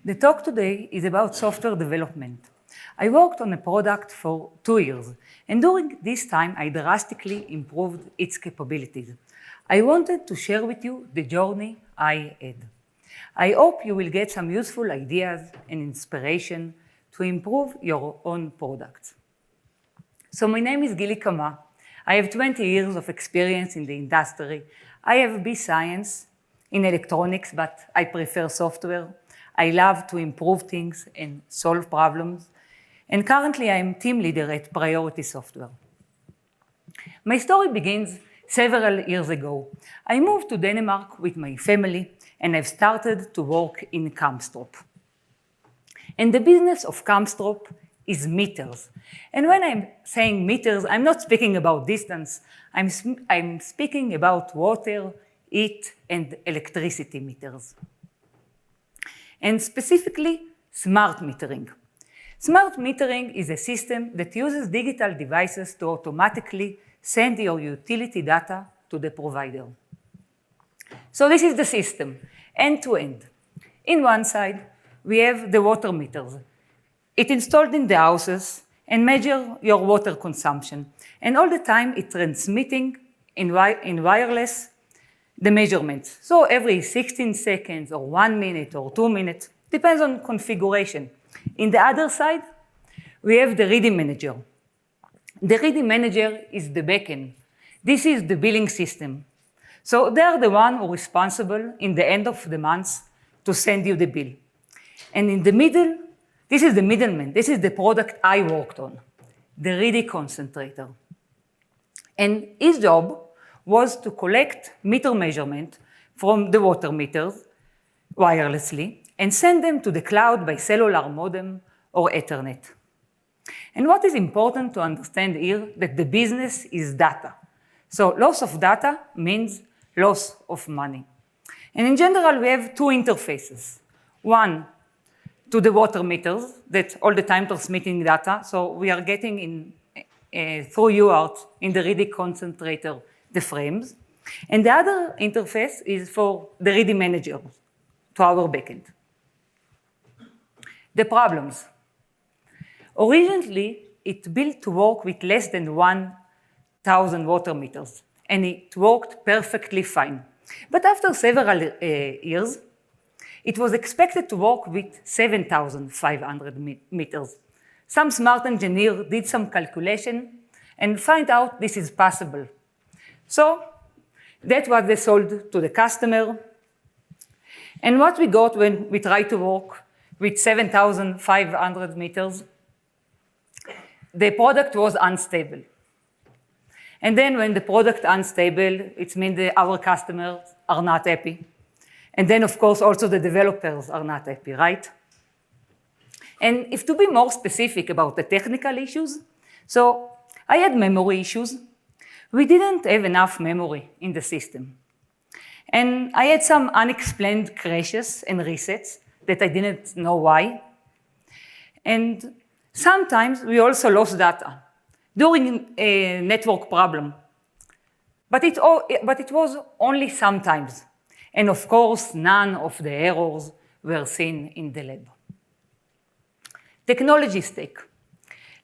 The talk today is about software development. I worked on a product for 2 years, and during this time I drastically improved its capabilities. I wanted to share with you the journey I had. I hope you will get some useful ideas and inspiration to improve your own products. So my name is Gili Kamma. I have 20 years of experience in the industry. I have B Science in electronics, but I prefer software. I love to improve things and solve problems. And currently I am team leader at Priority Software. My story begins several years ago. I moved to Denmark with my family and I've started to work in Kamstrup. And the business of Kamstrup is meters. And when I'm saying meters, I'm not speaking about distance. I'm speaking about water, heat, and electricity meters. And specifically, smart metering. Smart metering is a system that uses digital devices to automatically send your utility data to the provider. So this is the system, end to end. In one side, we have the water meters. It's installed in the houses and measure your water consumption. And all the time, it's transmitting in wireless the measurements. So every 16 seconds or 1 minute or 2 minutes, depends on configuration. In the other side, we have the reading manager. The reading manager is the backend. This is the billing system. So they are the one who are responsible in the end of the month to send you the bill. And in the middle, this is the middleman. This is the product I worked on, the reading concentrator. And his job was to collect meter measurement from the water meters wirelessly and send them to the cloud by cellular modem or Ethernet. And what is important to understand here, that the business is data. So loss of data means loss of money. And in general, we have two interfaces. One, to the water meters that all the time transmitting data. So we are getting in through UART in the reading concentrator the frames. And the other interface is for the reading manager to our backend. The problems. Originally, it built to work with less than 1,000 water meters, and it worked perfectly fine. But after several years, it was expected to work with 7,500 meters. Some smart engineer did some calculation and find out this is possible. So that's what they sold to the customer. And what we got when we tried to work with 7,500 meters, the product was unstable. And then when the product unstable, it means that our customers are not happy. And then, of course, also the developers are not happy, right? And if to be more specific about the technical issues, so I had memory issues. We didn't have enough memory in the system. And I had some unexplained crashes and resets that I didn't know why. And sometimes we also lost data during a network problem. But it was only sometimes. And of course, none of the errors were seen in the lab. Technology stack.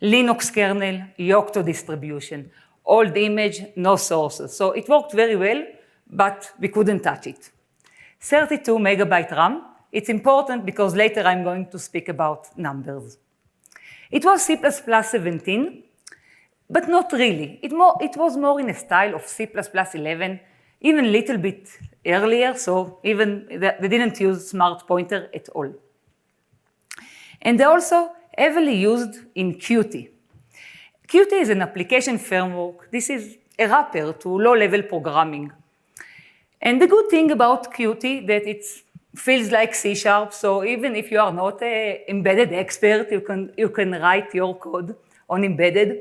Linux kernel, Yocto distribution, old image, no sources. So it worked very well, but we couldn't touch it. 32 megabyte RAM. It's important because later I'm going to speak about numbers. It was C++17, but not really. It was more in a style of C++11, even a little bit earlier, so even they didn't use smart pointer at all. And they also heavily used in Qt. Qt is an application framework. This is a wrapper to low-level programming. And the good thing about Qt that it feels like C#, so even if you are not an embedded expert, you can write your code on embedded.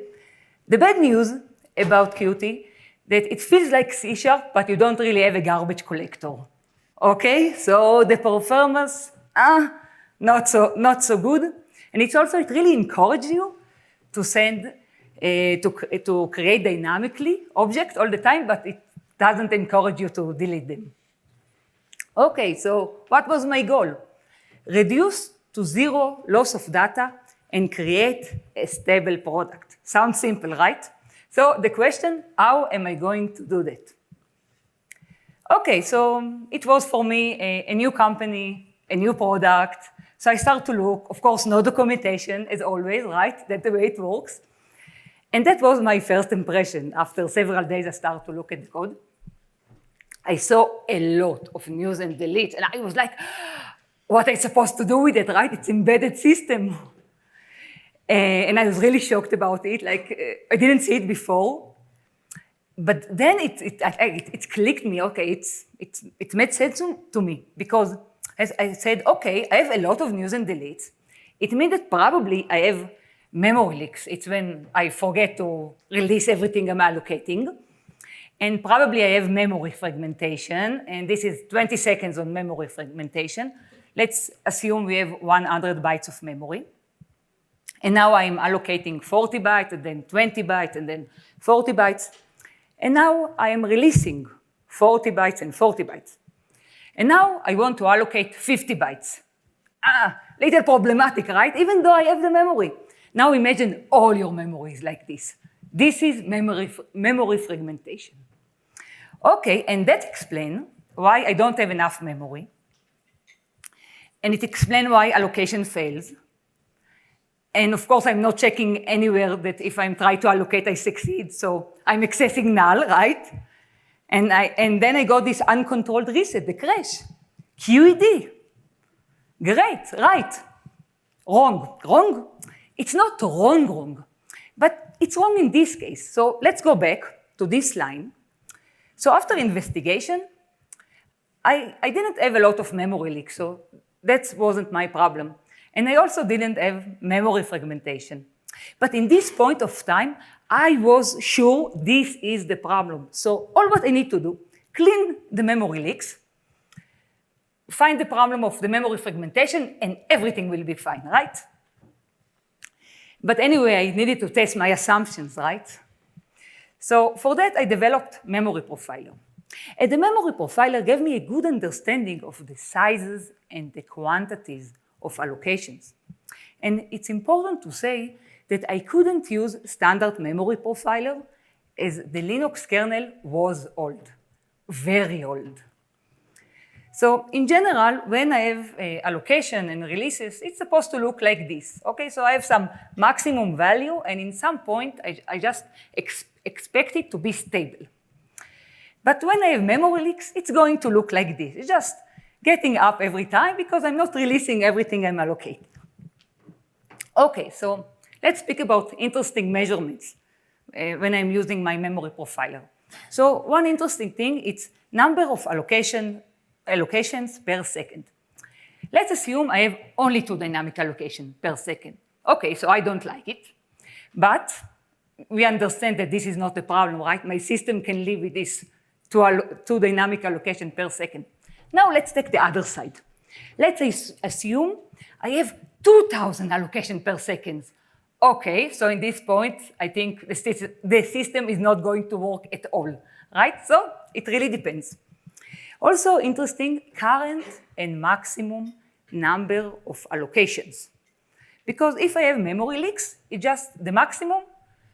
The bad news about Qt that it feels like C#, but you don't really have a garbage collector. Okay, so the performance, not so good. And it really encourages you to send, to create dynamically objects all the time, but it doesn't encourage you to delete them. Okay, so what was my goal? reduce to zero loss of data, and create a stable product. Sounds simple, right? So the question, how am I going to do that? Okay, so it was for me a new company, a new product. So I start to look, of course, no documentation as always, right? That's the way it works. And that was my first impression. After several days, I started to look at the code. I saw a lot of news and deletes, and I was like, what am I supposed to do with it, right? It's embedded system. And I was really shocked about it. Like, I didn't see it before. But then it clicked me, okay, it made sense to me. Because as I said, okay, I have a lot of news and deletes. It means that probably I have memory leaks. It's when I forget to release everything I'm allocating. And probably I have memory fragmentation. And this is 20 seconds on memory fragmentation. Let's assume we have 100 bytes of memory. And now I'm allocating 40 bytes, and then 20 bytes, and then 40 bytes. And now I am releasing 40 bytes and 40 bytes. And now I want to allocate 50 bytes. Little problematic, right? Even though I have the memory. Now imagine all your memories like this. This is memory fragmentation. Okay, and that explains why I don't have enough memory. And it explains why allocation fails. And of course, I'm not checking anywhere that if I'm trying to allocate, I succeed. So I'm accessing null, right? And then I got this uncontrolled reset, the crash. QED. Great, right. Wrong. It's not wrong, but it's wrong in this case. So let's go back to this line. So after investigation, I didn't have a lot of memory leaks, so that wasn't my problem. And I also didn't have memory fragmentation. But in this point of time, I was sure this is the problem. So all what I need to do, clean the memory leaks, find the problem of the memory fragmentation, and everything will be fine, right? But anyway, I needed to test my assumptions, right? So for that, I developed Memory Profiler. And the Memory Profiler gave me a good understanding of the sizes and the quantities of allocations. And it's important to say that I couldn't use standard Memory Profiler as the Linux kernel was old, very old. So in general, when I have allocation and releases, it's supposed to look like this. Okay, so I have some maximum value, and in some point, I just expect it to be stable. But when I have memory leaks, it's going to look like this. It's just getting up every time because I'm not releasing everything I'm allocating. Okay, so let's speak about interesting measurements when I'm using my memory profiler. So one interesting thing, it's number of allocations per second. Let's assume I have only 2 dynamic allocations per second. Okay, so I don't like it, but we understand that this is not a problem, right? My system can live with this 2 dynamic allocation per second. Now let's take the other side. Let's assume I have 2,000 allocations per second. Okay, so in this point, I think the system is not going to work at all, right? So it really depends. Also interesting, current and maximum number of allocations. Because if I have memory leaks, it's just the maximum,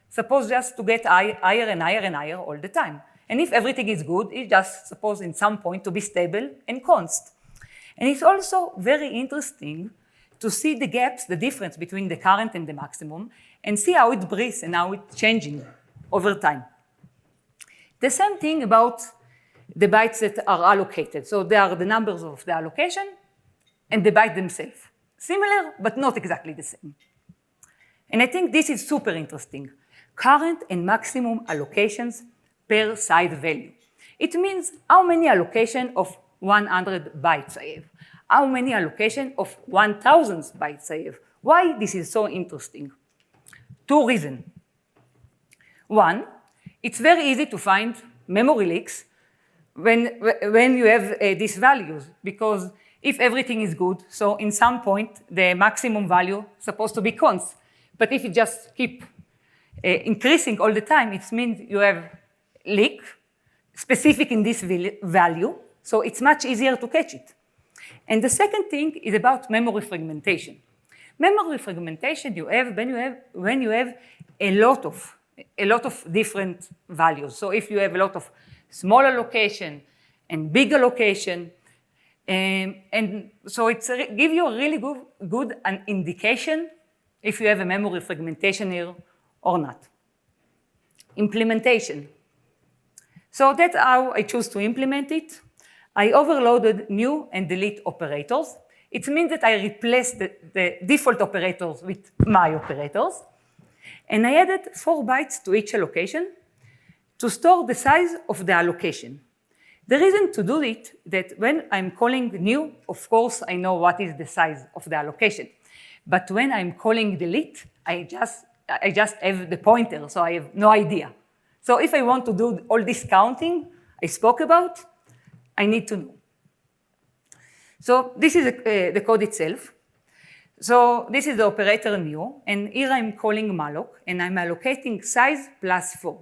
suppose just to get higher and higher and higher all the time. And if everything is good, it's just suppose in some point to be stable and constant. And it's also very interesting to see the gaps, the difference between the current and the maximum, and see how it breathes and how it's changing over time. The same thing about the bytes that are allocated. So they are the numbers of the allocation and the bytes themselves. Similar, but not exactly the same. And I think this is super interesting. Current and maximum allocations per side value. It means how many allocation of 100 bytes I have, how many allocation of 1,000 bytes I have. Why this is so interesting? 2 reasons. One, it's very easy to find memory leaks when you have these values, because if everything is good, so in some point the maximum value is supposed to be constant. But if it just keep increasing all the time, it means you have leak specific in this value, so it's much easier to catch it. And the second thing is about memory fragmentation. Memory fragmentation you have when you have a lot of different values. So if you have a lot of smaller location and bigger location, and so it's give you a really good an indication if you have a memory fragmentation here or not. Implementation. So that's how I choose to implement it. I overloaded new and delete operators. It means that I replaced the default operators with my operators. And I added 4 bytes to each allocation to store the size of the allocation. The reason to do it that when I'm calling new, of course, I know what is the size of the allocation. But when I'm calling delete, I just have the pointer, so I have no idea. So if I want to do all this counting I spoke about, I need to know. So this is the code itself. So this is the operator new, and here I'm calling malloc, and I'm allocating size plus 4.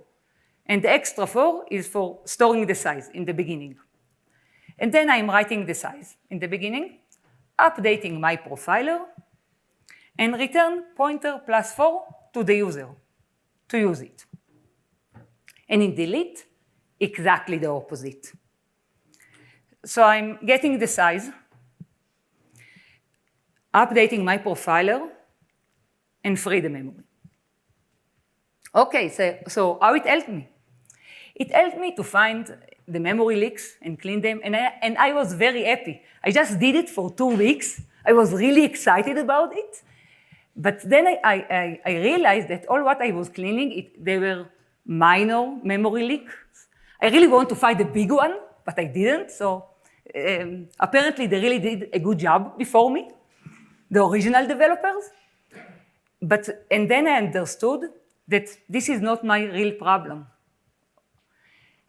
And the extra 4 is for storing the size in the beginning. And then I'm writing the size in the beginning, updating my profiler, and return pointer plus 4 to the user to use it. And in delete, exactly the opposite. So I'm getting the size, updating my profiler, and free the memory. Okay, so how it helped me? It helped me to find the memory leaks and clean them, and I was very happy. I just did it for 2 weeks. I was really excited about it. But then I realized that all what I was cleaning, they were minor memory leaks. I really want to find the big one, but I didn't. So apparently they really did a good job before me, the original developers. And then I understood that this is not my real problem.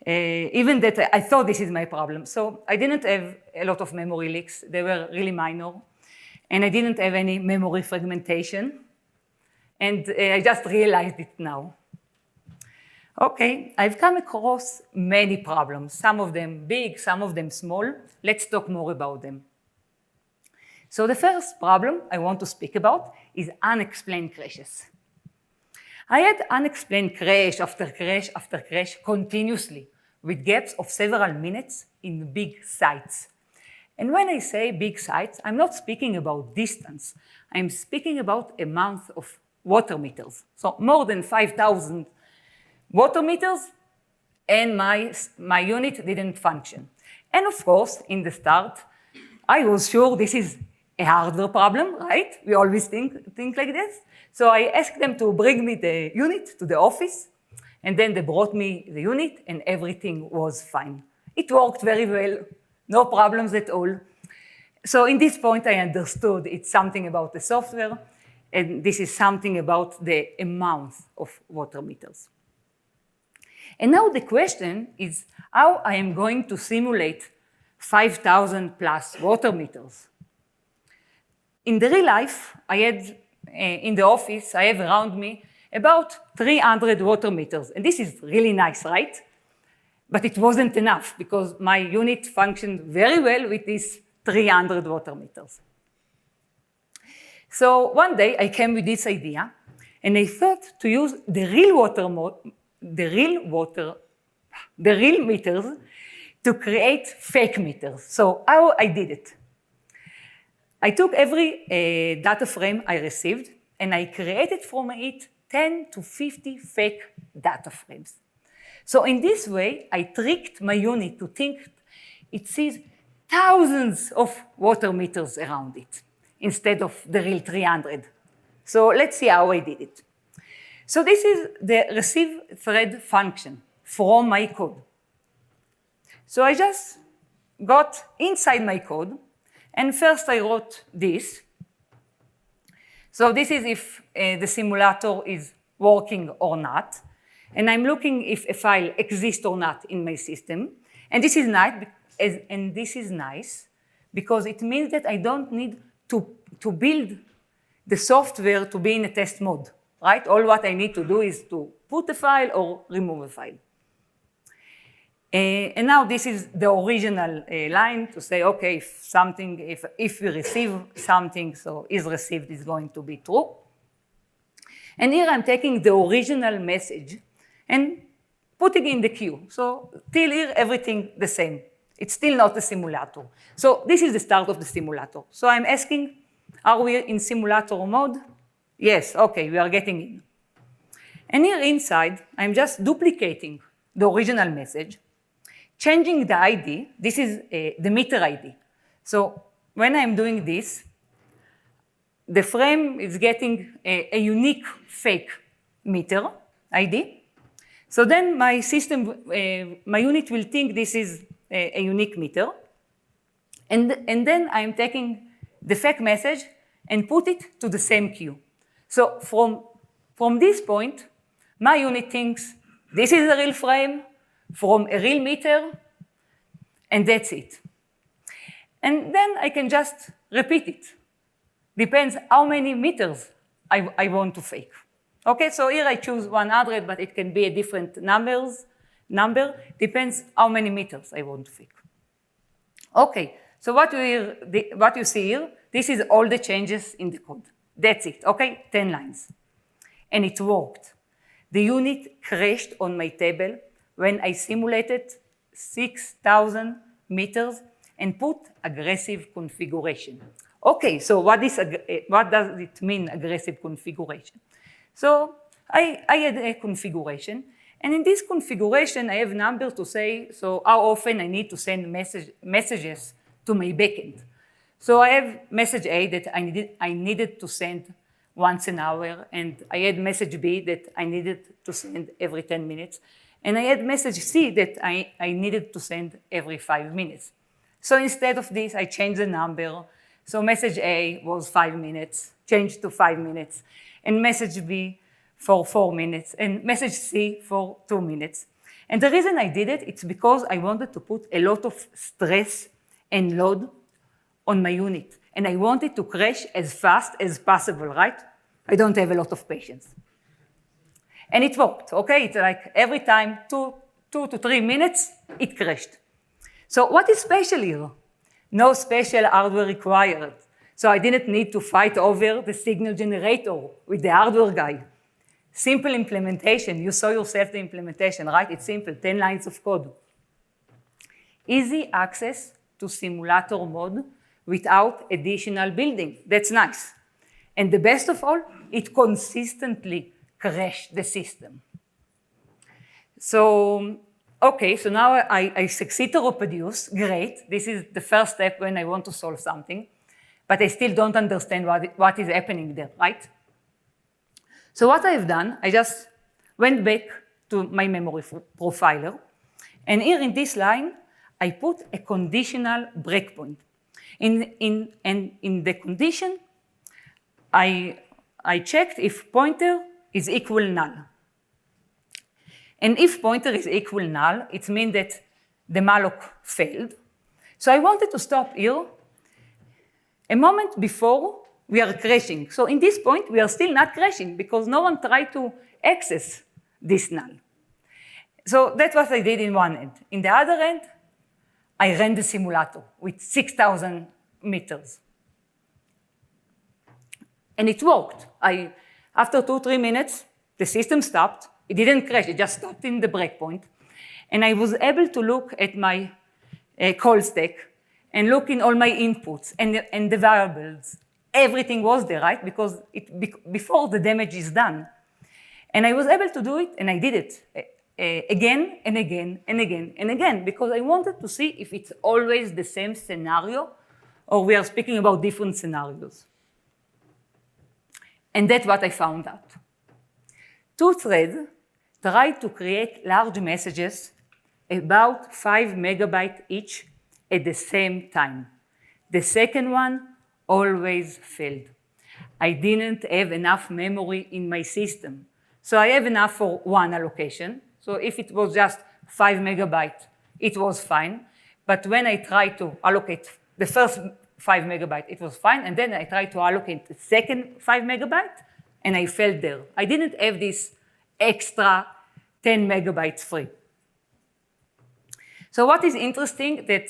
Even that I thought this is my problem. So I didn't have a lot of memory leaks. They were really minor. And I didn't have any memory fragmentation. And I just realized it now. Okay, I've come across many problems, some of them big, some of them small. Let's talk more about them. So the first problem I want to speak about is unexplained crashes. I had unexplained crash after crash after crash continuously with gaps of several minutes in big sites. And when I say big sites, I'm not speaking about distance. I'm speaking about amount of water meters. So more than 5,000 water meters, and my unit didn't function. And of course, in the start, I was sure this is a hardware problem, right? We always think like this. So I asked them to bring me the unit to the office, and then they brought me the unit, and everything was fine. It worked very well, no problems at all. So in this point, I understood it's something about the software, and this is something about the amount of water meters. And now the question is how I am going to simulate 5,000 plus water meters. In the real life, I had, in the office, I have around me about 300 water meters. And this is really nice, right? But it wasn't enough because my unit functioned very well with these 300 water meters. So one day I came with this idea, and I thought to use the real meters to create fake meters. So how I did it? I took every data frame I received, and I created from it 10 to 50 fake data frames. So in this way, I tricked my unit to think it sees thousands of water meters around it instead of the real 300. So let's see how I did it. So this is the receive thread function from my code. So I just got inside my code, and first I wrote this. So this is if the simulator is working or not. And I'm looking if a file exists or not in my system. And this is nice because it means that I don't need to build the software to be in a test mode, right? All what I need to do is to put a file or remove a file. And now this is the original line to say, okay, if we receive something, so is received is going to be true. And here I'm taking the original message and putting in the queue. So till here, everything the same. It's still not a simulator. So this is the start of the simulator. So I'm asking, are we in simulator mode? Yes, okay, we are getting in. And here inside, I'm just duplicating the original message, changing the ID. This is the meter ID. So when I'm doing this, the frame is getting a unique fake meter ID. So then my system, my unit will think this is a unique meter. And then I'm taking the fake message and put it to the same queue. So from this point, my unit thinks this is a real frame from a real meter, and that's it. And then I can just repeat it. Depends how many meters I want to fake. Okay, so here I choose 100, but it can be a different number. Depends how many meters I want to fake. Okay, so what you see here, this is all the changes in the code. That's it, okay, 10 lines. And it worked. The unit crashed on my table when I simulated 6,000 meters and put aggressive configuration. Okay, so what does it mean, aggressive configuration? So I had a configuration, and in this configuration, I have numbers to say, so how often I need to send messages to my backend. So I have message A that I needed to send once an hour, and I had message B that I needed to send every 10 minutes, and I had message C that I needed to send every 5 minutes. So instead of this, I changed the number. So message A was 5 minutes, changed to 5 minutes, and message B for 4 minutes, and message C for 2 minutes. And the reason I did it, it's because I wanted to put a lot of stress and load on my unit. And I wanted to crash as fast as possible, right? I don't have a lot of patience. And it worked, okay? It's like every time, 2 to 3 minutes, it crashed. So what is special here? No special hardware required. So I didn't need to fight over the signal generator with the hardware guy. Simple implementation. You saw yourself the implementation, right? It's simple, 10 lines of code. Easy access to simulator mode without additional building. That's nice. And the best of all, it consistently crashed the system. So, okay, so now I succeed to reproduce. Great. This is the first step when I want to solve something. But I still don't understand what is happening there, right? So what I've done, I just went back to my memory profiler. And here in this line, I put a conditional breakpoint. In the condition, I checked if pointer is equal null. And if pointer is equal null, it means that the malloc failed. So I wanted to stop here a moment before we are crashing. So in this point, we are still not crashing because no one tried to access this null. So that's what I did in one end. In the other end, I ran the simulator with 6,000 meters. And it worked. After 2-3 minutes, the system stopped. It didn't crash, it just stopped in the breakpoint. And I was able to look at my call stack and look in all my inputs and the variables. Everything was there, right? Because before the damage is done. And I was able to do it, and I did it again and again and again and again, because I wanted to see if it's always the same scenario or we are speaking about different scenarios. And that's what I found out. 2 threads tried to create large messages about 5 megabytes each at the same time. The second one always failed. I didn't have enough memory in my system. So I have enough for one allocation. So if it was just 5 megabytes, it was fine. But when I tried to allocate the first 5 megabytes, it was fine. And then I tried to allocate the second 5 megabytes, and I failed there. I didn't have this extra 10 megabytes free. So what is interesting that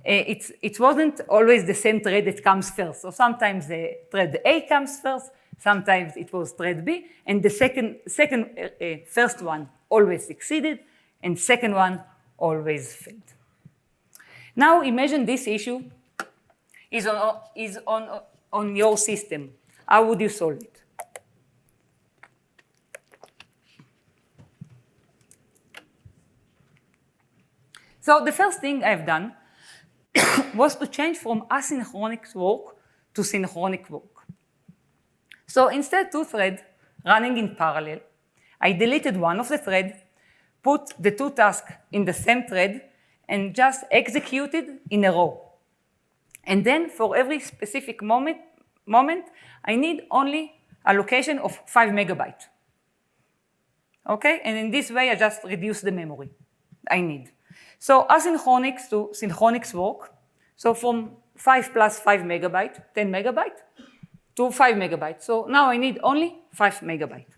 it wasn't always the same thread that comes first. So sometimes the thread A comes first, sometimes it was thread B, and the first one always succeeded, and second one always failed. Now imagine this issue is on your system. How would you solve it? So the first thing I've done was to change from asynchronous work to synchronic work. So instead two threads running in parallel, I deleted one of the threads, put the two tasks in the same thread, and just executed in a row. And then for every specific moment, I need only allocation of 5 megabytes. Okay, and in this way I just reduce the memory I need. So asynchronous to synchronous work. So from 5 plus 5 megabytes, 10 megabytes, to 5 megabytes. So now I need only 5 megabytes.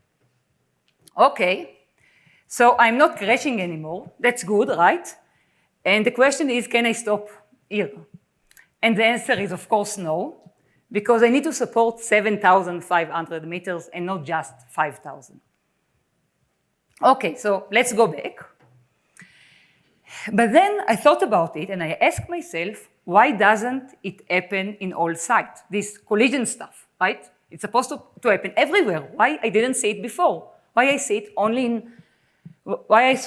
Okay, so I'm not crashing anymore. That's good, right? And the question is, can I stop here? And the answer is, of course, no, because I need to support 7,500 meters and not just 5,000. Okay, so let's go back. But then I thought about it and I asked myself, why doesn't it happen in all sites? This collision stuff, right? It's supposed to happen everywhere. Why I didn't see it before? Why I saw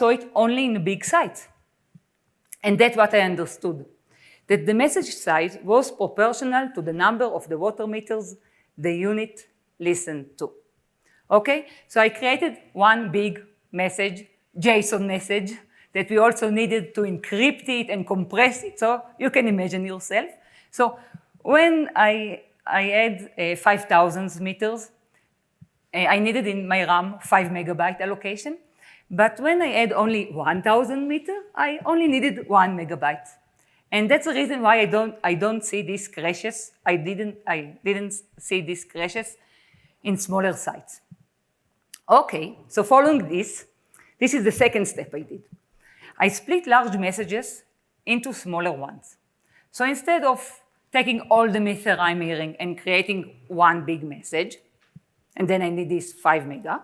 it only in a big site? And that's what I understood, that the message size was proportional to the number of the water meters the unit listened to. Okay, so I created one big message, JSON message, that we also needed to encrypt it and compress it, so you can imagine yourself. So when I add 5,000 meters, I needed in my RAM 5 megabyte allocation, but when I add only 1,000 meters, I only needed 1 megabyte. And that's the reason why I don't see these crashes. I didn't see these crashes in smaller sites. Okay, so following this is the second step I did. I split large messages into smaller ones. So instead of taking all the meters I'm hearing and creating one big message, and then I need this 5 mega,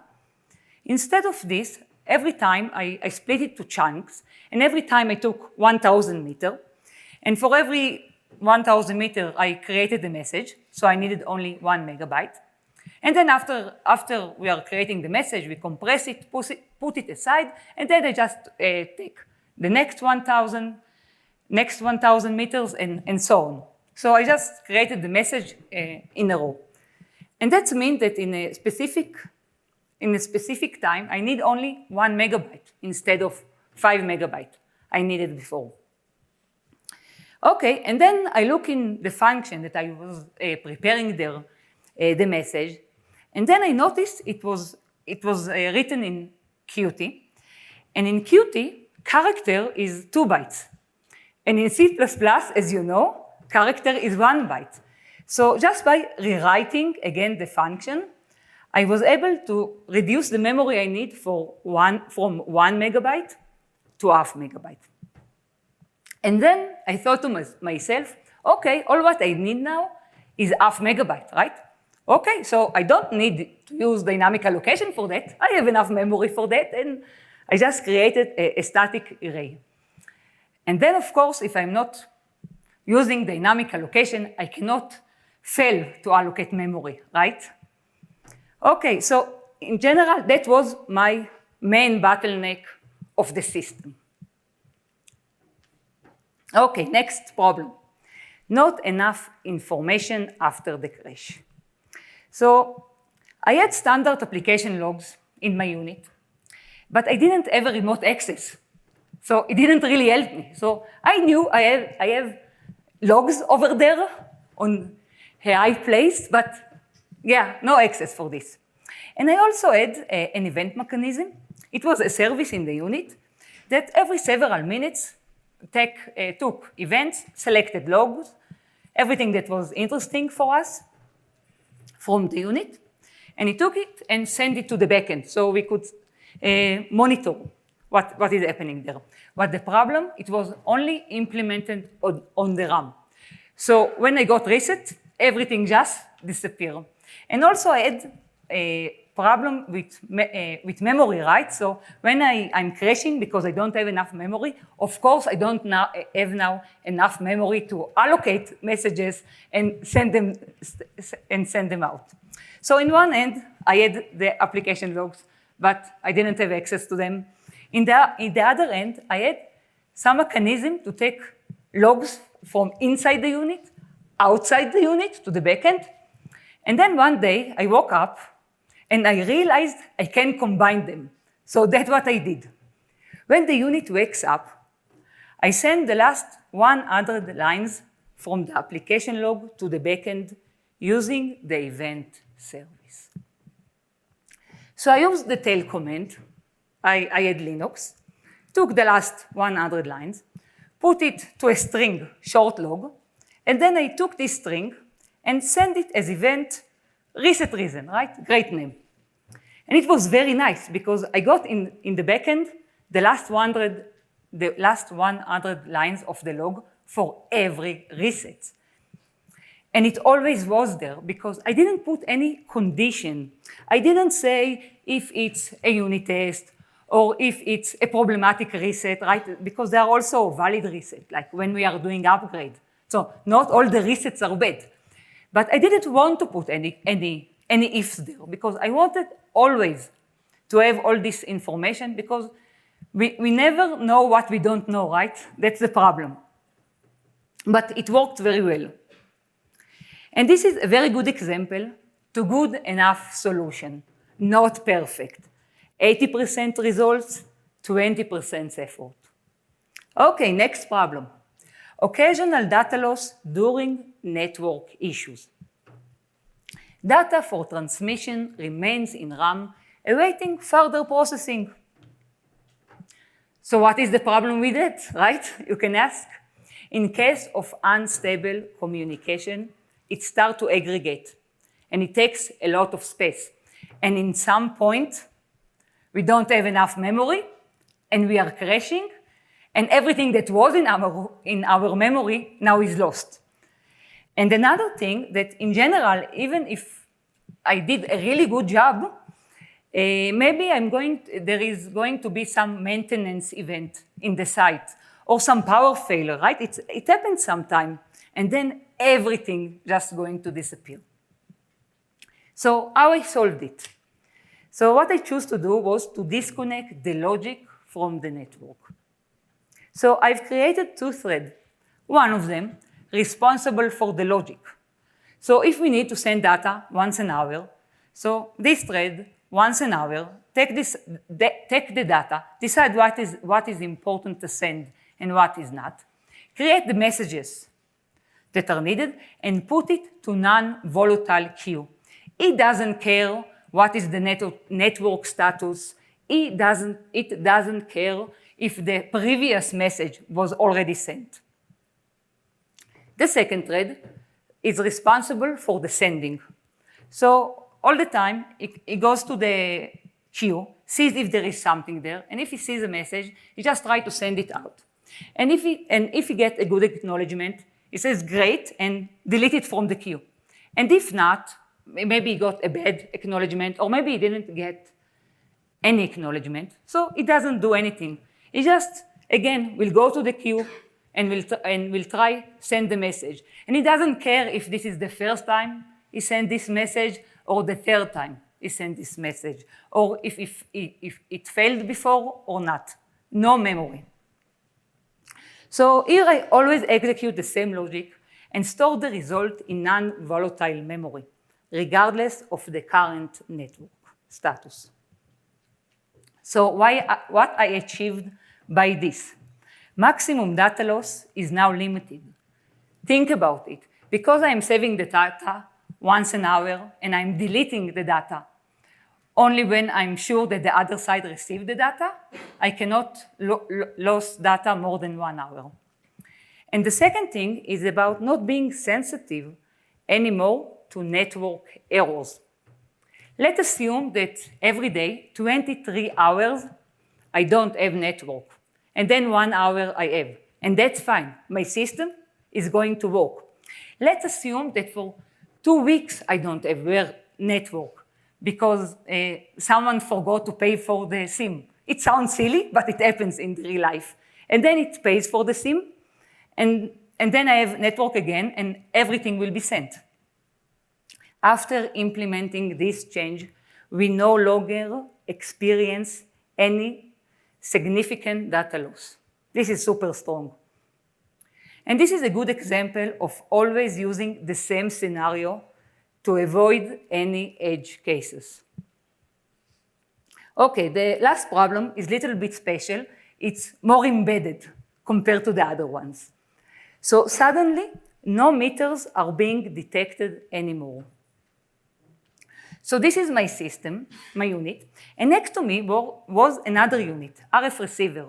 instead of this, every time I split it to chunks, and every time I took 1,000 meters, and for every 1,000 meters, I created a message, so I needed only 1 megabyte. And then after we are creating the message, we compress it, put it aside, and then I just take the next 1,000 meters, and so on. So I just created the message in a row. And that means that in a specific time, I need only 1 megabyte instead of 5 megabytes I needed before. Okay, and then I look in the function that I was preparing there, the message, and then I noticed it was written in Qt, and in Qt, character is 2 bytes. And in C++, as you know, character is 1 byte. So just by rewriting, again, the function, I was able to reduce the memory I need from 1 megabyte to half megabyte. And then I thought to myself, okay, all what I need now is half megabyte, right? Okay, so I don't need to use dynamic allocation for that. I have enough memory for that, and I just created a static array. And then, of course, if I'm not using dynamic allocation, I cannot fail to allocate memory, right? Okay, so in general, that was my main bottleneck of the system. Okay, next problem. Not enough information after the crash. So I had standard application logs in my unit, but I didn't have a remote access. So it didn't really help me. So I knew I have logs over there on a high place, but yeah, no access for this. And I also had an event mechanism. It was a service in the unit that every several minutes took events, selected logs, everything that was interesting for us from the unit, and it took it and sent it to the backend so we could monitor what is happening there. But the problem, it was only implemented on the RAM. So when I got reset, everything just disappeared. And also I had a problem with memory, right? So when I'm crashing because I don't have enough memory, of course I don't have now enough memory to allocate messages and send them out. So in one end, I had the application logs, but I didn't have access to them. In the other end, I had some mechanism to take logs from inside the unit, outside the unit to the backend. And then one day I woke up and I realized I can combine them. So that's what I did. When the unit wakes up, I send the last 100 lines from the application log to the backend using the event service. So I used the tail command. I had Linux, took the last 100 lines, put it to a string short log, and then I took this string and sent it as event reset reason, right? Great name. And it was very nice because I got in the backend the last 100 lines of the log for every reset. And it always was there because I didn't put any condition. I didn't say if it's a unit test or if it's a problematic reset, right? Because there are also valid resets, like when we are doing upgrade. So not all the resets are bad. But I didn't want to put any ifs there because I wanted always to have all this information because we never know what we don't know, right? That's the problem. But it worked very well. And this is a very good example to good enough solution, not perfect. 80% results, 20% effort. Okay, next problem. Occasional data loss during network issues. Data for transmission remains in RAM, awaiting further processing. So what is the problem with it, right? You can ask. In case of unstable communication, it starts to aggregate, and it takes a lot of space. And in some point, we don't have enough memory, and we are crashing, and everything that was in our memory now is lost. And another thing that in general, even if I did a really good job, maybe there is going to be some maintenance event in the site, or some power failure, right? It happens sometime, and then everything just going to disappear. So how I solved it? So what I chose to do was to disconnect the logic from the network. So I've created two threads. One of them responsible for the logic. So if we need to send data once an hour, so this thread once an hour, take the data, decide what is important to send and what is not, create the messages that are needed, and put it to non-volatile queue. It doesn't care what is the network status. It doesn't care if the previous message was already sent. The second thread is responsible for the sending. So all the time, it goes to the queue, sees if there is something there, and if he sees a message, he just tries to send it out. And if he gets a good acknowledgement, he says great and delete it from the queue. And if not, maybe he got a bad acknowledgement, or maybe he didn't get any acknowledgement, so it doesn't do anything. It just, again, will go to the queue and will try send the message. And he doesn't care if this is the first time he sent this message or the third time he sent this message, or if it failed before or not. No memory. So here I always execute the same logic and store the result in non-volatile memory, regardless of the current network status. So what I achieved by this? Maximum data loss is now limited. Think about it. Because I am saving the data once an hour and I'm deleting the data only when I'm sure that the other side received the data, I cannot lose data more than 1 hour. And the second thing is about not being sensitive anymore to network errors. Let's assume that every day, 23 hours, I don't have network. And then 1 hour I have. And that's fine. My system is going to work. Let's assume that for 2 weeks I don't have network because someone forgot to pay for the SIM. It sounds silly, but it happens in real life. And then it pays for the SIM, and then I have network again, and everything will be sent. After implementing this change, we no longer experience any significant data loss. This is super strong. And this is a good example of always using the same scenario to avoid any edge cases. Okay, the last problem is a little bit special. It's more embedded compared to the other ones. So suddenly, no meters are being detected anymore. So this is my system, my unit, and next to me was another unit, RF receiver.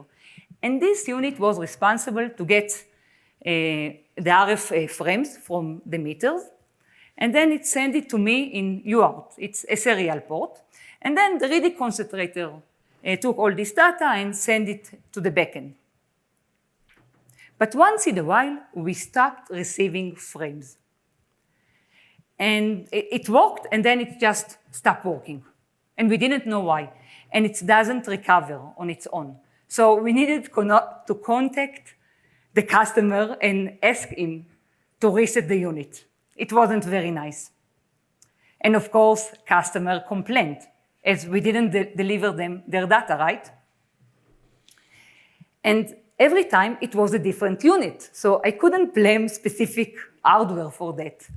And this unit was responsible to get the RF frames from the meters, and then it sent it to me in UART. It's a serial port. And then the reading concentrator took all this data and sent it to the backend. But once in a while, we stopped receiving frames. And it worked, and then it just stopped working. And we didn't know why. And it doesn't recover on its own. So we needed to contact the customer and ask him to reset the unit. It wasn't very nice. And of course, customer complained, as we didn't deliver them their data, right? And every time it was a different unit, so I couldn't blame specific hardware for that.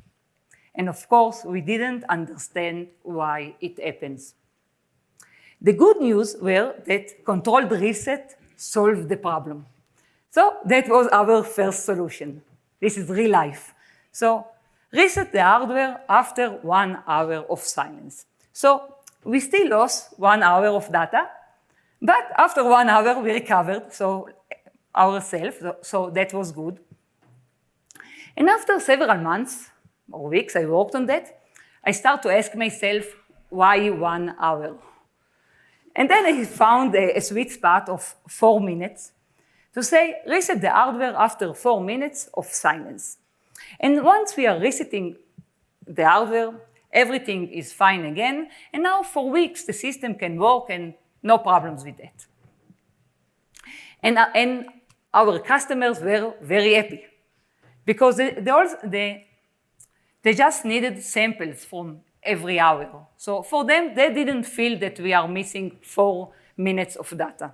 And of course, we didn't understand why it happens. The good news were that controlled reset solved the problem. So that was our first solution. This is real life. So reset the hardware after 1 hour of silence. So we still lost 1 hour of data, but after 1 hour we recovered ourselves, so that was good. And after several months or weeks I worked on that, I start to ask myself, why 1 hour? And then I found a sweet spot of 4 minutes to say, reset the hardware after 4 minutes of silence. And once we are resetting the hardware, everything is fine again, and now for weeks the system can work and no problems with that. And our customers were very happy because they just needed samples from every hour. So for them, they didn't feel that we are missing 4 minutes of data.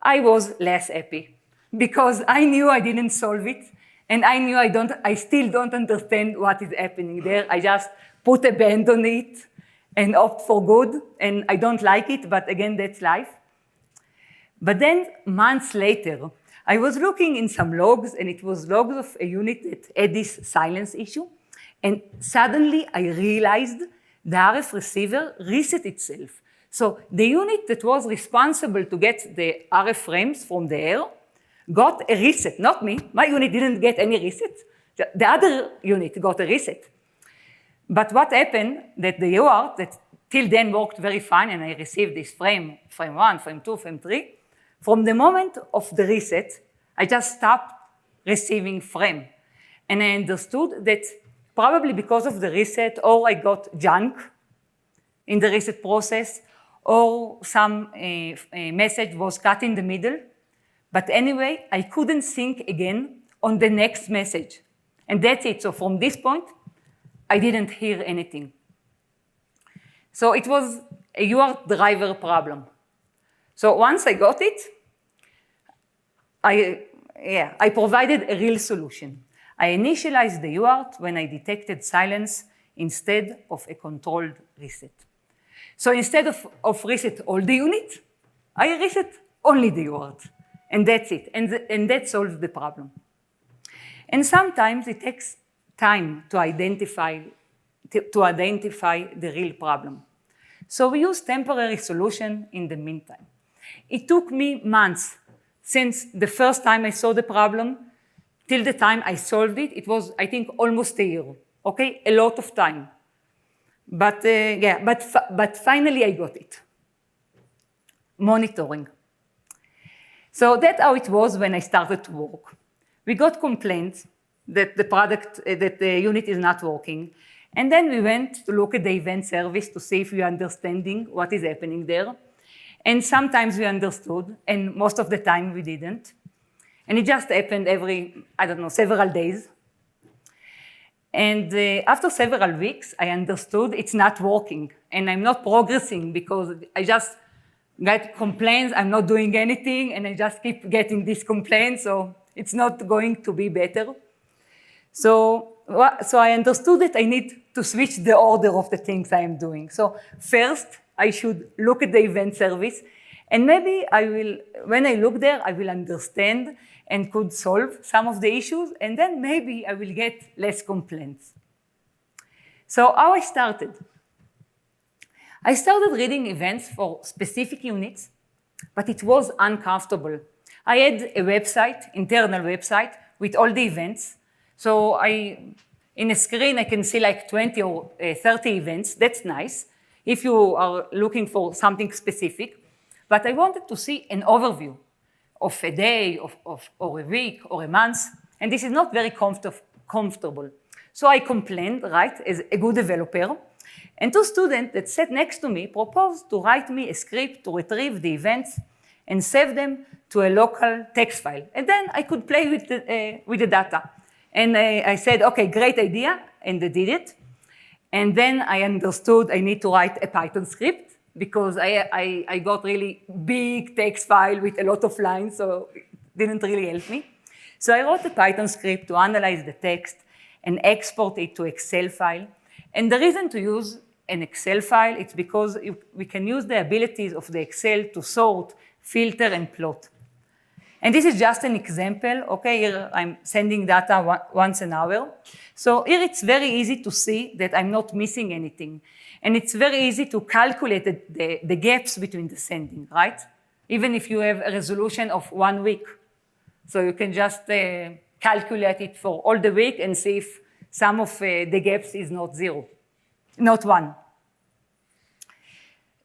I was less happy because I knew I didn't solve it, and I knew I still don't understand what is happening there. I just put a band on it and opt for good, and I don't like it, but again, that's life. But then months later, I was looking in some logs, and it was logs of a unit that had this silence issue, and suddenly I realized the RF receiver reset itself. So the unit that was responsible to get the RF frames from the air got a reset, not me. My unit didn't get any reset. The other unit got a reset. But what happened that the UART that till then worked very fine, and I received this frame 1, frame 2, frame 3, from the moment of the reset, I just stopped receiving frame. And I understood that probably because of the reset, or I got junk in the reset process, or some message was cut in the middle. But anyway, I couldn't sync again on the next message. And that's it. So from this point, I didn't hear anything. So it was a UART driver problem. So once I got it, I provided a real solution. I initialized the UART when I detected silence instead of a controlled reset. So instead of reset all the unit, I reset only the UART. And that's it. And that solves the problem. And sometimes it takes time to identify the real problem. So we use temporary solution in the meantime. It took me months since the first time I saw the problem till the time I solved it. It was, I think, almost a year. Okay, a lot of time. But finally I got it. monitoring. So that's how it was when I started to work. We got complaints that the unit is not working. And then we went to look at the event service to see if we are understanding what is happening there. And sometimes we understood, and most of the time we didn't. And it just happened every, several days. And after several weeks, I understood it's not working. And I'm not progressing because I just get complaints, I'm not doing anything, and I just keep getting these complaints, so it's not going to be better. So I understood that I need to switch the order of the things I am doing. So first, I should look at the event service, and maybe when I look there, I will understand and could solve some of the issues, and then maybe I will get less complaints. So how I started? I started reading events for specific units, but it was uncomfortable. I had a website, internal website, with all the events. So in a screen, I can see like 20 or 30 events. That's nice if you are looking for something specific. But I wanted to see an overview of a day, or a week, or a month, and this is not very comfortable. So I complained, right, as a good developer, and two students that sat next to me proposed to write me a script to retrieve the events and save them to a local text file. And then I could play with the data. And I said, okay, great idea, and I did it. And then I understood I need to write a Python script because I got really big text file with a lot of lines, so it didn't really help me. So I wrote a Python script to analyze the text and export it to Excel file. And the reason to use an Excel file, it's because we can use the abilities of the Excel to sort, filter, and plot. And this is just an example. Okay, here I'm sending data once an hour. So here it's very easy to see that I'm not missing anything. And it's very easy to calculate the gaps between the sending, right? Even if you have a resolution of 1 week. So you can just calculate it for all the week and see if some of the gaps is not 1.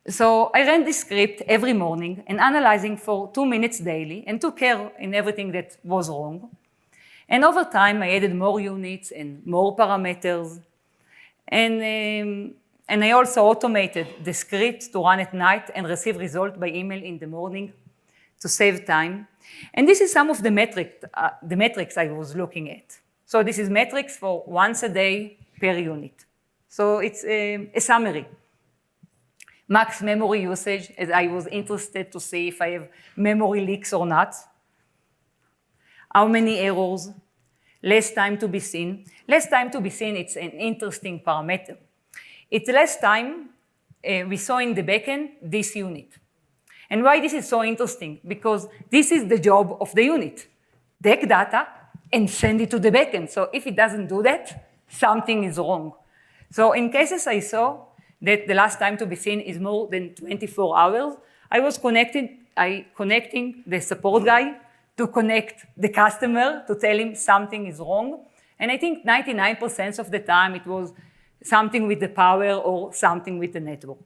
So I ran this script every morning and analyzing for 2 minutes daily and took care in everything that was wrong. And over time, I added more units and more parameters. And I also automated the script to run at night and receive results by email in the morning to save time. And this is some of the metrics I was looking at. So this is metrics for once a day per unit. So it's a summary. Max memory usage, as I was interested to see if I have memory leaks or not. How many errors? Less time to be seen. Less time to be seen, it's an interesting parameter. It's less time we saw in the backend this unit. And why this is so interesting? Because this is the job of the unit. Take data and send it to the backend. So if it doesn't do that, something is wrong. So in cases I saw that the last time to be seen is more than 24 hours, I was connecting the support guy to connect the customer to tell him something is wrong. And I think 99% of the time it was something with the power or something with the network.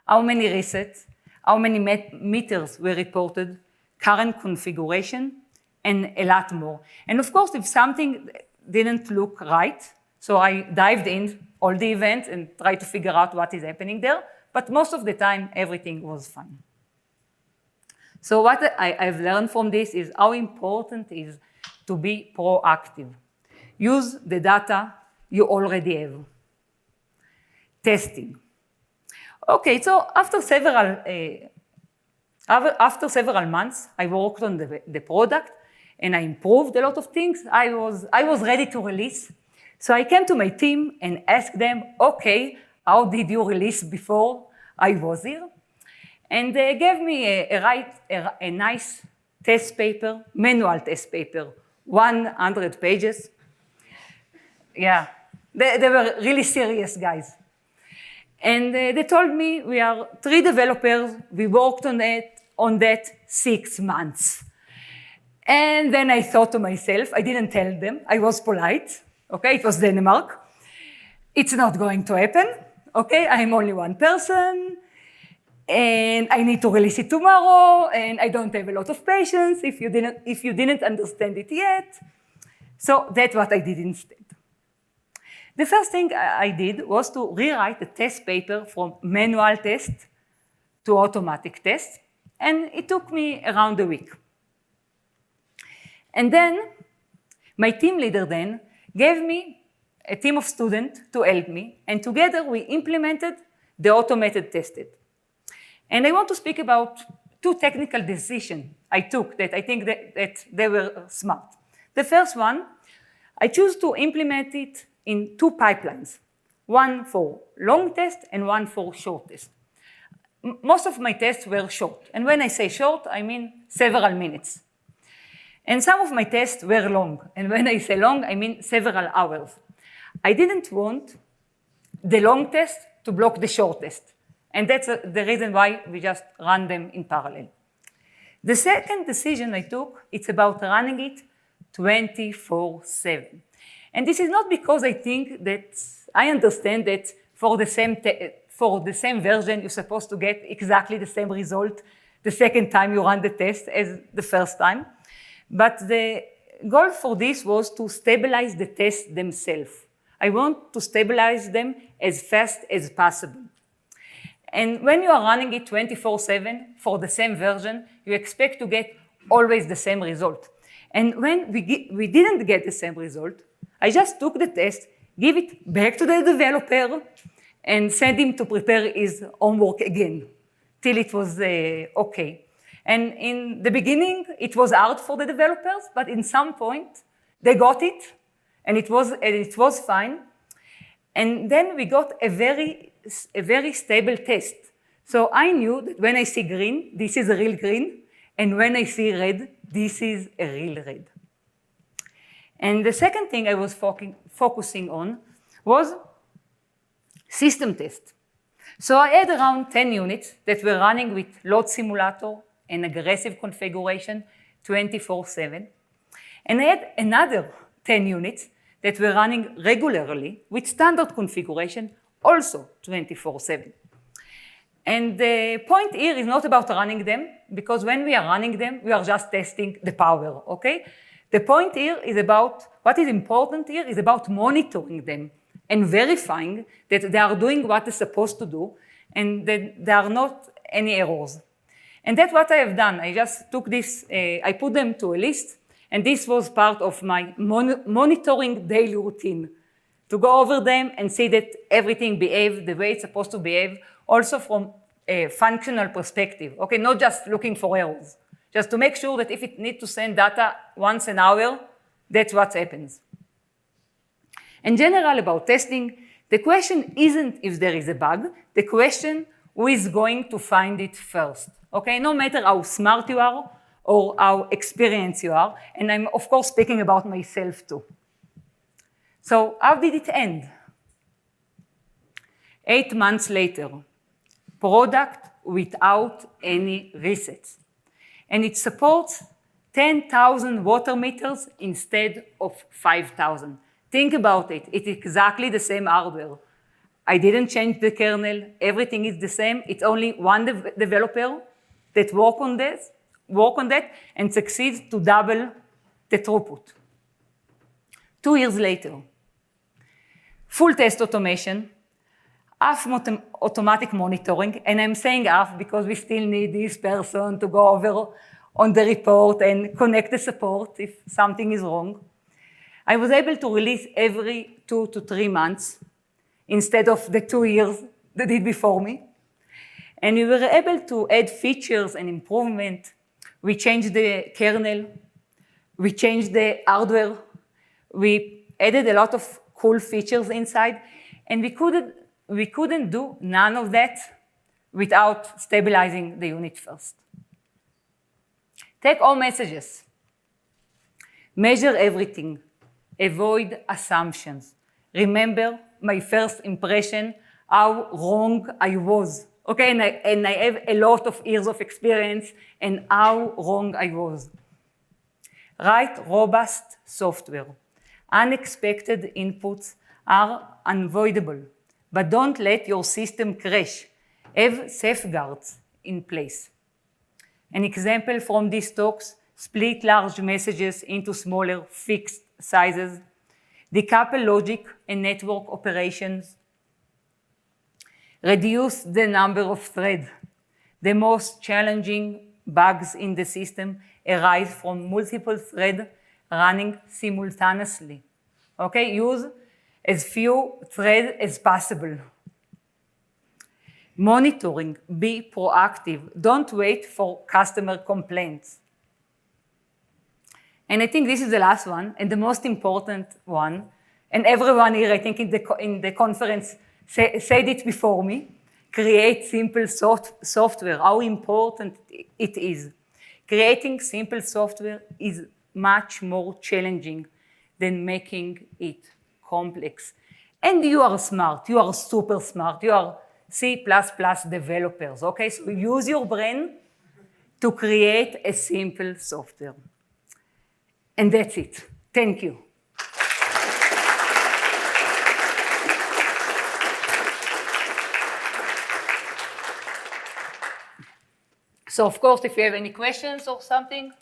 How many resets, how many meters were reported, current configuration, and a lot more. And of course, if something didn't look right, so I dived in all the events and tried to figure out what is happening there, but most of the time, everything was fine. So what I've learned from this is how important it is to be proactive. Use the data you already have. Testing. Okay, so after several months, I worked on the product and I improved a lot of things. I was ready to release. So I came to my team and asked them, okay, how did you release before I was here? And they gave me a nice test paper, manual test paper, 100 pages. Yeah, they were really serious guys. And they told me we are 3 developers, we worked on that 6 months. And then I thought to myself, I didn't tell them, I was polite, okay, it was Denmark. It's not going to happen, okay, I'm only one person. and I need to release it tomorrow, and I don't have a lot of patience if you didn't understand it yet. So that's what I did instead. The first thing I did was to rewrite the test paper from manual test to automatic test, and it took me around a week. And then my team leader then gave me a team of students to help me, and together we implemented the automated tested. And I want to speak about two technical decisions I took that I think that they were smart. The first one, I chose to implement it in two pipelines, one for long test and one for short test. Most of my tests were short, and when I say short, I mean several minutes. And some of my tests were long, and when I say long, I mean several hours. I didn't want the long test to block the short test, and that's the reason why we just run them in parallel. The second decision I took, it's about running it 24/7. And this is not because I think that I understand that for the same version, you're supposed to get exactly the same result the second time you run the test as the first time. But the goal for this was to stabilize the tests themselves. I want to stabilize them as fast as possible. And when you are running it 24/7 for the same version, you expect to get always the same result. And when we didn't get the same result, I just took the test, give it back to the developer, and sent him to prepare his homework again, till it was okay. And in the beginning, it was hard for the developers, but in some point, they got it, and it was fine. And then we got a very stable test. So I knew that when I see green, this is a real green, and when I see red, this is a real red. And the second thing I was focusing on was system test. So I had around 10 units that were running with load simulator and aggressive configuration 24/7. And I had another 10 units that were running regularly with standard configuration, also 24/7. And the point here is not about running them, because when we are running them, we are just testing the power, okay? The point here is about, what is important here is about monitoring them and verifying that they are doing what they're supposed to do and that there are not any errors. And that's what I have done. I just took this, I put them to a list, and this was part of my monitoring daily routine, to go over them and see that everything behaves the way it's supposed to behave, also from a functional perspective, okay? Not just looking for errors, just to make sure that if it needs to send data once an hour, that's what happens. In general, about testing, the question isn't if there is a bug, the question who is going to find it first, okay? No matter how smart you are or how experienced you are, and I'm of course speaking about myself too. So how did it end? 8 months later, product without any resets. And it supports 10,000 water meters instead of 5,000. Think about it, it's exactly the same hardware. I didn't change the kernel, everything is the same. It's only one developer that work on that and succeeds to double the throughput. 2 years later, full test automation, half automatic monitoring, and I'm saying half because we still need this person to go over on the report and connect the support if something is wrong. I was able to release every 2 to 3 months instead of the 2 years they did before me. And we were able to add features and improvement. We changed the kernel, we changed the hardware, we added a lot of cool features inside, and we couldn't do none of that without stabilizing the unit first. Take all messages. Measure everything. Avoid assumptions. Remember my first impression, how wrong I was. Okay, and I have a lot of years of experience and how wrong I was. Write robust software. Unexpected inputs are unavoidable, but don't let your system crash. have safeguards in place. An example from these talks: split large messages into smaller fixed sizes, decouple logic and network operations, reduce the number of threads. The most challenging bugs in the system arise from multiple threads running simultaneously. Okay, use as few threads as possible. Monitoring, be proactive. Don't wait for customer complaints. And I think this is the last one and the most important one. And everyone here, I think in the conference said it before me. Create simple software, how important it is. Creating simple software is much more challenging than making it complex. And you are smart, you are super smart, you are C++ developers, okay? So use your brain to create a simple software. And that's it. Thank you. So of course, if you have any questions or something.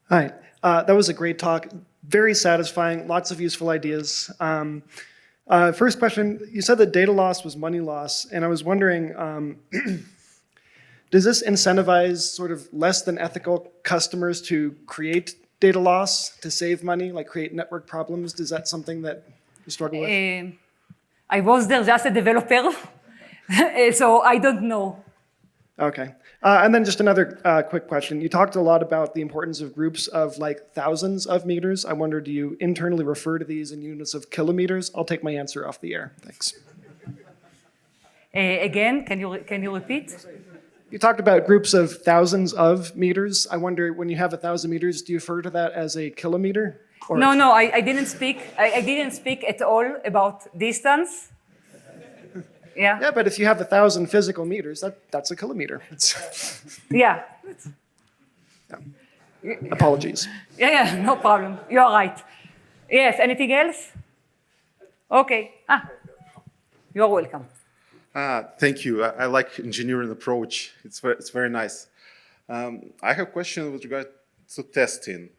Hi, that was a great talk. Very satisfying, lots of useful ideas. First question, you said that data loss was money loss, and I was wondering, does this incentivize sort of less than ethical customers to create data loss to save money, like create network problems? Is that something that you struggle with? I was there just a developer, so I don't know. Okay. And then just another quick question. You talked a lot about the importance of groups of like thousands of meters. I wonder, do you internally refer to these in units of kilometers? I'll take my answer off the air. Thanks. Again, can you repeat? You talked about groups of thousands of meters. I wonder, when you have 1,000 meters, do you refer to that as a kilometer? Or... No, I didn't speak. I didn't speak at all about distance. Yeah. Yeah, but if you have 1,000 physical meters, that's a kilometer. Yeah. Apologies. Yeah, no problem. You're right. Yes, anything else? Okay. You're welcome. Thank you. I like engineering approach. It's very nice. I have a question with regard to testing.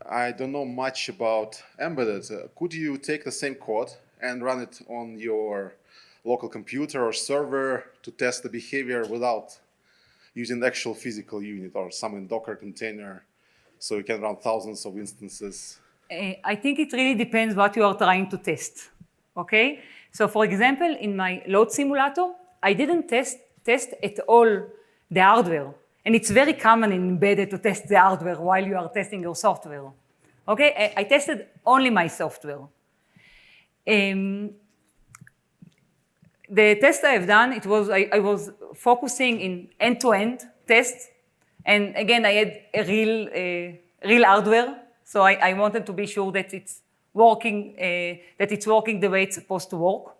I don't know much about embedded. Could you take the same code and run it on your local computer or server to test the behavior without using the actual physical unit or some in Docker container, so you can run thousands of instances? I think it really depends what you are trying to test, okay? So for example, in my load simulator, I didn't test at all the hardware. And it's very common in embedded to test the hardware while you are testing your software. Okay, I tested only my software. The test I have done, I was focusing in end-to-end tests. And again, I had a real hardware. So I wanted to be sure that it's working the way it's supposed to work.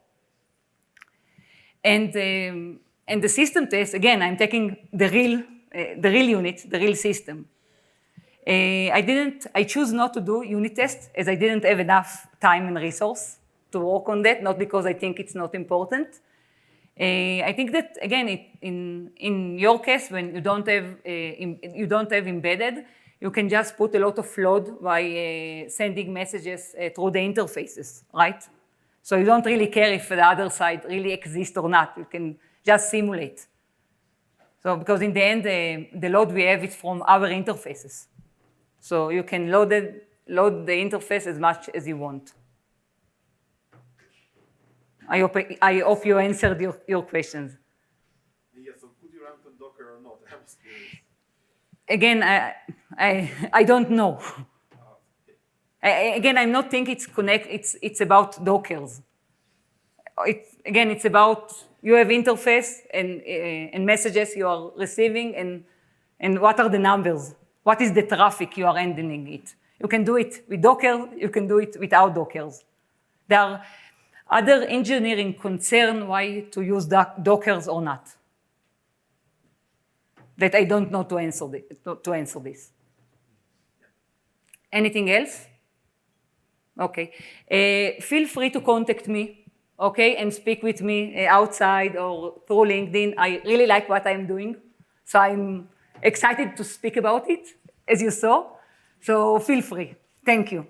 And the system test, again, I'm taking the real unit, the real system. I choose not to do unit tests as I didn't have enough time and resource to work on that, not because I think it's not important. I think that, again, in your case, when you don't have embedded, you can just put a lot of load by sending messages through the interfaces, right? So you don't really care if the other side really exists or not. You can just simulate. So because in the end, the load we have is from our interfaces. So you can load the interface as much as you want. I hope you answered your questions. Yes, so could you run on Docker or not? Again, I don't know. Again, I'm not thinking it's about Dockers. It's about you have interface and messages you are receiving and what are the numbers? What is the traffic you are handling it? You can do it with Docker, you can do it without Dockers. There are other engineering concerns why to use Dockers or not. That I don't know to answer this. Anything else? Okay. Feel free to contact me, okay, and speak with me outside or through LinkedIn. I really like what I'm doing, so I'm excited to speak about it, as you saw. So feel free. Thank you.